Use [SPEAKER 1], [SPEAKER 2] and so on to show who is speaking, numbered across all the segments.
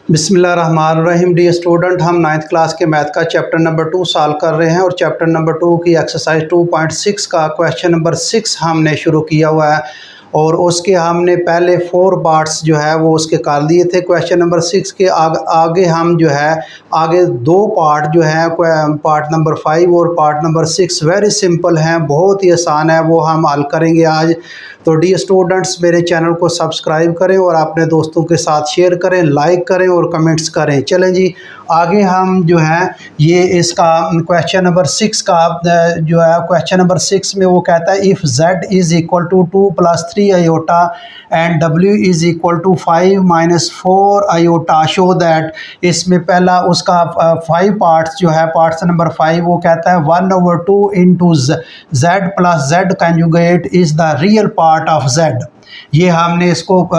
[SPEAKER 1] बिस्मिल्लाहिर्रहमानिर्रहीम। Dear student, हम 9th class के मैथ का चैप्टर नंबर 2 सॉल्व कर रहे हैं और चैप्टर नंबर 2 की एक्सरसाइज 2.6 का क्वेश्चन नंबर 6 हमने शुरू किया हुआ है और उसके हमने पहले 4 पार्ट्स जो है वो उसके कर लिए थे। क्वेश्चन नंबर 6 के आगे हम जो है आगे 2 पार्ट जो है पार्ट नंबर 5 और पार्ट नंबर 6 वेरी सिंपल हैं, बहुत ही आसान है, वो हम हल करेंगे आज। तो डी स्टूडेंट्स, मेरे चैनल को सब्सक्राइब करें और अपने दोस्तों के साथ शेयर करें, लाइक करें और कमेंट्स करें। चलें जी, आगे हम जो है ये इसका क्वेश्चन नंबर 6 का जो है क्वेश्चन नंबर 6 में वो कहता है if z is equal to 2 + 3 iota and w is equal to 5 - 4 iota show that. इसमें पहला उसका 5 पार्ट्स जो है पार्ट्स नंबर 5 वो कहता है 1/2 into z plus z conjugate is the real part of z। ये हमने इसको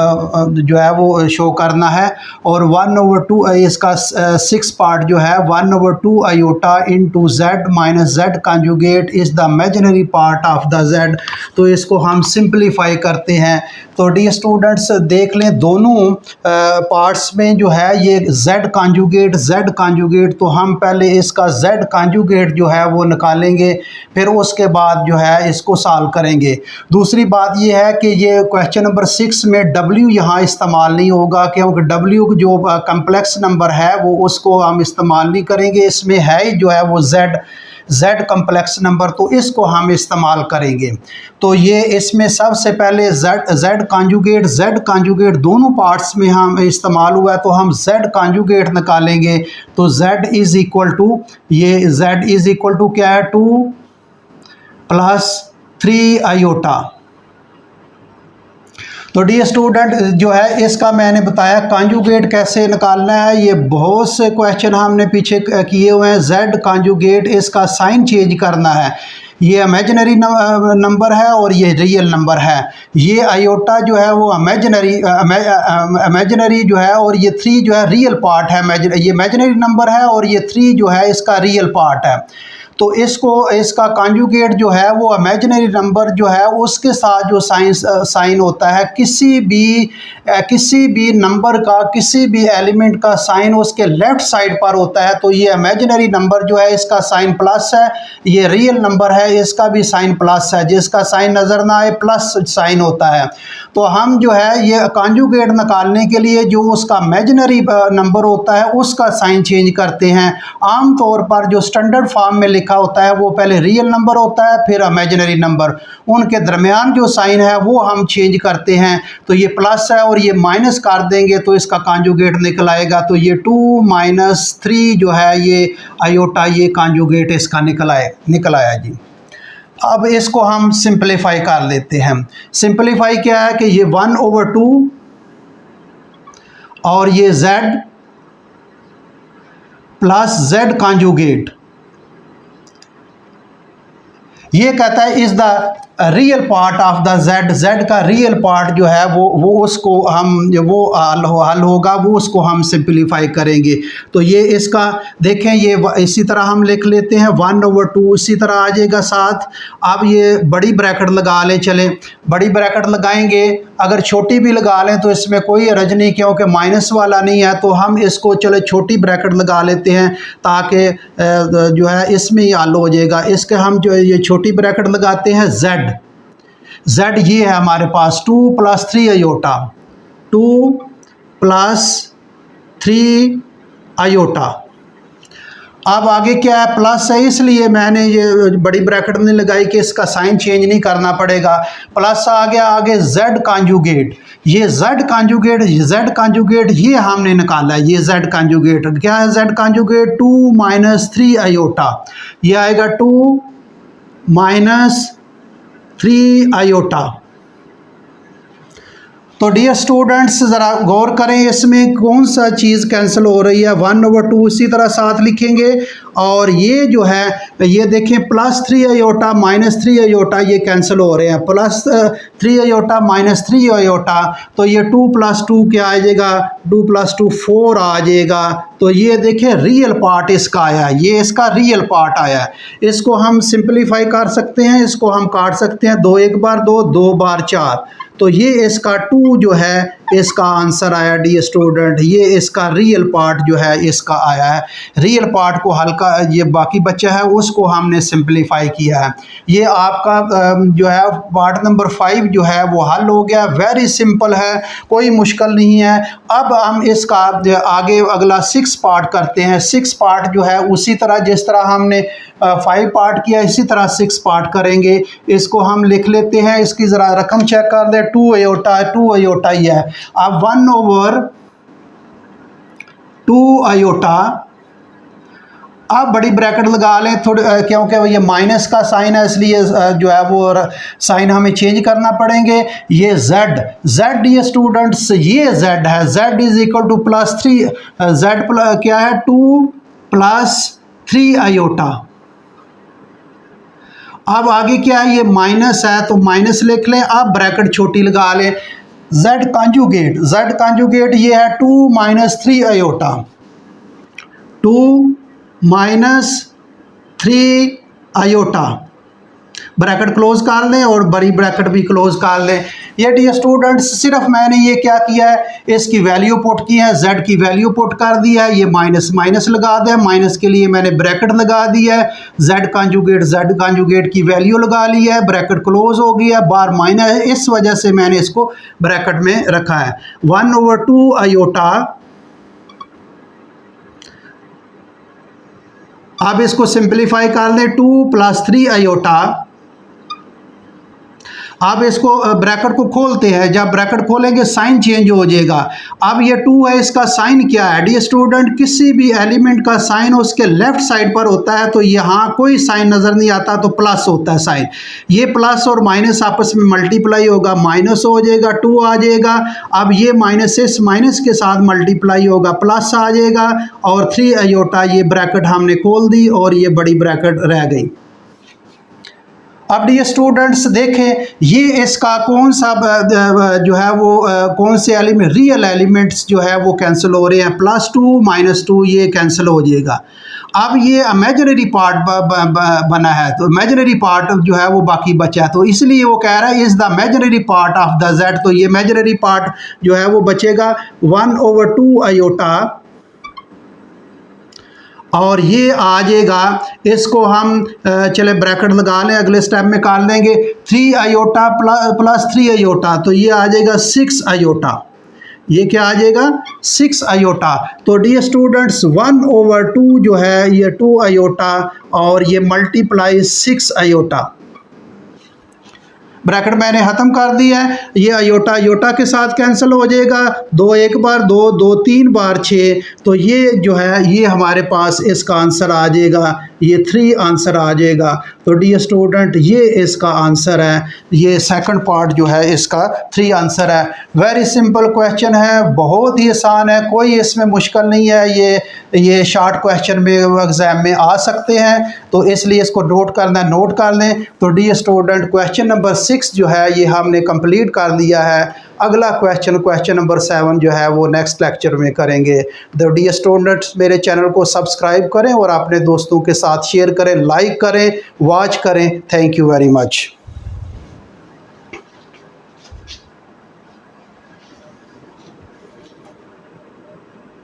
[SPEAKER 1] जो है वो शो करना है। और 1/2 इसका 6 पार्ट जो है 1/2 iota into z minus z conjugate is the imaginary part of the z। तो इसको हम सिंप्लीफाई करते हैं। तो डी स्टूडेंट्स देख लें, दोनों पार्ट्स में जो है ये z कंजुगेट, तो हम पहले इसका z कंजुगेट जो है वो निकालेंगे, फिर उसके बाद जो है इसको सॉल्व करेंगे। दूसरी बात ये है कि ये क्वेश्चन नंबर 6 में w यहाँ इस्तेमाल नहीं होगा, क्योंकि w जो कम्प्लेक्स नंबर है वो उसको हम इस्तेमाल नहीं करेंगे। इसमें है जो है वो z कम्प्लेक्स नंबर, तो इसको हम इस्तेमाल करेंगे। तो ये इसमें सबसे पहले z कंजुगेट दोनों पार्ट्स में हम इस्तेमाल हुआ है, तो हम z कंजुगेट निकालेंगे। तो z इज़ इक्वल टू क्या है 2 + 3 आयोटा। तो डी स्टूडेंट जो है इसका मैंने बताया कंजुगेट कैसे निकालना है। ये बहुत से क्वेश्चन हमने पीछे किए हुए हैं। z कंजुगेट इसका साइन चेंज करना है। ये इमेजिनरी नंबर है और ये रियल नंबर है। ये आयोटा जो है वो इमेजिनरी जो है और ये 3 जो है रियल पार्ट है। ये इमेजिनरी नंबर है और ये 3 जो है इसका रियल पार्ट है। तो इसका कंजुगेट जो है वो इमेजिनरी नंबर जो है उसके साथ जो साइन होता है, किसी भी नंबर का किसी भी एलिमेंट का साइन उसके लेफ्ट साइड पर होता है। तो ये इमेजिनरी नंबर जो है इसका साइन प्लस है, ये रियल नंबर है इसका भी साइन प्लस है। जिसका साइन नज़र ना आए प्लस साइन होता है। तो हम जो है ये कंजुगेट निकालने के लिए जो उसका इमेजिनरी नंबर होता है उसका साइन चेंज करते हैं। आम तौर पर जो स्टैंडर्ड फॉर्म में लिखा होता है वो पहले रियल नंबर होता है फिर इमेजिनरी नंबर, उनके दरमियान जो साइन है वो हम चेंज करते हैं। तो ये प्लस है और ये माइनस कर देंगे तो इसका कंजुगेट निकल आएगा। तो ये 2 - 3 जो है ये आयोटा, ये कंजुगेट इसका निकल आया जी। अब इसको हम सिंप्लीफाई कर लेते हैं। सिंप्लीफाई क्या है कि ये 1/2 और ये z प्लस z कंजुगेट, ये कहता है is the real part of the z का रियल पार्ट जो है वो उसको हम हल होगा, वो उसको हम सिंप्लीफाई करेंगे। तो ये इसका देखें, ये इसी तरह हम लिख लेते हैं 1/2 इसी तरह आ जाएगा साथ। अब ये बड़ी ब्रैकेट लगा लें, चलें बड़ी ब्रैकेट लगाएंगे, अगर छोटी भी लगा लें तो इसमें कोई हर्ज नहीं, क्योंकि माइनस वाला नहीं है। तो हम इसको चले छोटी ब्रैकेट लगा लेते हैं ताकि जो है इसमें ही हल हो जाएगा। इसके हम जो ये छोटी ब्रैकेट लगाते हैं z ये है हमारे पास 2 + 3 आयोटा, 2 + 3 आयोटा। अब आगे क्या है, प्लस है, इसलिए मैंने ये बड़ी ब्रैकेट नहीं लगाई कि इसका साइन चेंज नहीं करना पड़ेगा। प्लस आ गया, आगे z कंजुगेट, ये z कंजुगेट ये हमने निकाला है। ये z कंजुगेट क्या है, z कंजुगेट 2 - 3 आयोटा, ये आएगा 2 - 3 आयोटा। तो डियर स्टूडेंट्स ज़रा गौर करें, इसमें कौन सा चीज़ कैंसिल हो रही है, 1/2 इसी तरह साथ लिखेंगे। और ये जो है ये देखें +3 आयोटा -3 आयोटा ये कैंसिल हो रहे हैं, +3 आयोटा -3 आयोटा। तो ये 2 + 2 क्या आ जाएगा, 2 + 2 4 आ जाएगा। तो ये देखें रियल पार्ट इसका आया है, ये इसका रियल पार्ट आया है। इसको हम सिंप्लीफाई कर सकते हैं, इसको हम काट सकते हैं, 2 × 1 = 2, 2 × 4। तो ये इसका 2 जो है इसका आंसर आया डी स्टूडेंट। ये इसका रियल पार्ट जो है इसका आया है। रियल पार्ट को हल्का, ये बाकी बच्चा है उसको हमने सिंप्लीफाई किया है। ये आपका जो है पार्ट नंबर 5 जो है वो हल हो गया। वेरी सिंपल है, कोई मुश्किल नहीं है। अब हम इसका आगे अगला 6 पार्ट करते हैं। 6 पार्ट जो है उसी तरह जिस तरह हमने 5 पार्ट किया इसी तरह 6 पार्ट करेंगे। इसको हम लिख लेते हैं, इसकी ज़रा रकम चेक कर दें। 2 आयोटा, 2 आयोटा ही है। अब 1/2 आयोटा, आप बड़ी ब्रैकेट लगा लें थोड़ी, क्योंकि ये माइनस का साइन है इसलिए जो है वो साइन हमें चेंज करना पड़ेंगे। ये z ये स्टूडेंट्स ये z है, z is equal to +3, z क्या है 2 + 3 आयोटा। अब आगे क्या है, ये माइनस है तो माइनस लिख लें। अब ब्रैकेट छोटी लगा लें। z कॉन्जुगेट ये है 2 - 3 आयोटा, 2 - 3 आयोटा। ब्रैकेट क्लोज कर लें और बड़ी ब्रैकेट भी क्लोज कर लें। ये डियर स्टूडेंट्स सिर्फ मैंने ये क्या किया है, इसकी वैल्यू पुट की है, z की वैल्यू पुट कर दी है। ये माइनस माइनस लगा दें, माइनस के लिए मैंने ब्रैकेट लगा दी है। z कॉन्जुगेट की वैल्यू लगा ली है, ब्रैकेट क्लोज हो गया, बार माइनस है, इस वजह से मैंने इसको ब्रैकेट में रखा है। 1/2 आयोटा। अब इसको सिंप्लीफाई कर लें, 2 + 3 आयोटा। अब इसको ब्रैकेट को खोलते हैं, जब ब्रैकेट खोलेंगे साइन चेंज हो जाएगा। अब ये 2 है, इसका साइन क्या है डियर स्टूडेंट, किसी भी एलिमेंट का साइन उसके लेफ्ट साइड पर होता है, तो यहाँ कोई साइन नज़र नहीं आता तो प्लस होता है साइन। ये प्लस और माइनस आपस में मल्टीप्लाई होगा, माइनस हो जाएगा, 2 आ जाएगा। अब ये माइनस इस माइनस के साथ मल्टीप्लाई होगा, प्लस आ जाएगा, और 3 आयोटा ये ब्रैकेट हमने खोल दी और ये बड़ी ब्रैकेट रह गई। अब ये स्टूडेंट्स देखें, ये इसका कौन सा जो है वो कौन से एलिमेंट, रियल एलिमेंट्स जो है वो कैंसिल हो रहे हैं। +2 - 2 ये कैंसिल हो जाएगा। अब ये इमेजिनरी पार्ट बना है, तो इमेजिनरी पार्ट जो है वो बाकी बचा है, तो इसलिए वो कह रहा है is the imaginary part of the z। तो ये इमेजिनरी पार्ट जो है वो बचेगा 1/2 आयोटा, और ये आ जाएगा। इसको हम चले ब्रैकेट लगा लें, अगले स्टेप में कर लेंगे। 3 आयोटा + 3 आयोटा, तो ये आ जाएगा 6 आयोटा। ये क्या आ जाएगा 6 आयोटा। तो डियर स्टूडेंट्स 1/2 जो है ये 2 आयोटा, और ये मल्टीप्लाई 6 आयोटा। ब्रैकेट मैंने ख़त्म कर दिया है। ये आयोटा आयोटा के साथ कैंसिल हो जाएगा, 2 एक बार 2, 2 3 बार 6, तो ये जो है ये हमारे पास इसका आंसर आ जाएगा, ये 3 आंसर आ जाएगा। तो डियर स्टूडेंट ये इसका आंसर है, ये सेकंड पार्ट जो है इसका 3 आंसर है। वेरी सिंपल क्वेश्चन है, बहुत ही आसान है, कोई इसमें मुश्किल नहीं है। ये शॉर्ट क्वेश्चन में एग्ज़ाम में आ सकते हैं, तो इसलिए इसको नोट करना, नोट कर लें। तो डियर स्टूडेंट क्वेश्चन नंबर 6 जो है ये हमने कंप्लीट कर दिया है। अगला क्वेश्चन नंबर 7 जो है वो नेक्स्ट लेक्चर में करेंगे। तो डियर स्टूडेंट्स मेरे चैनल को सब्सक्राइब करें और अपने दोस्तों के साथ शेयर करें, लाइक करें, वॉच करें। Thank you very much.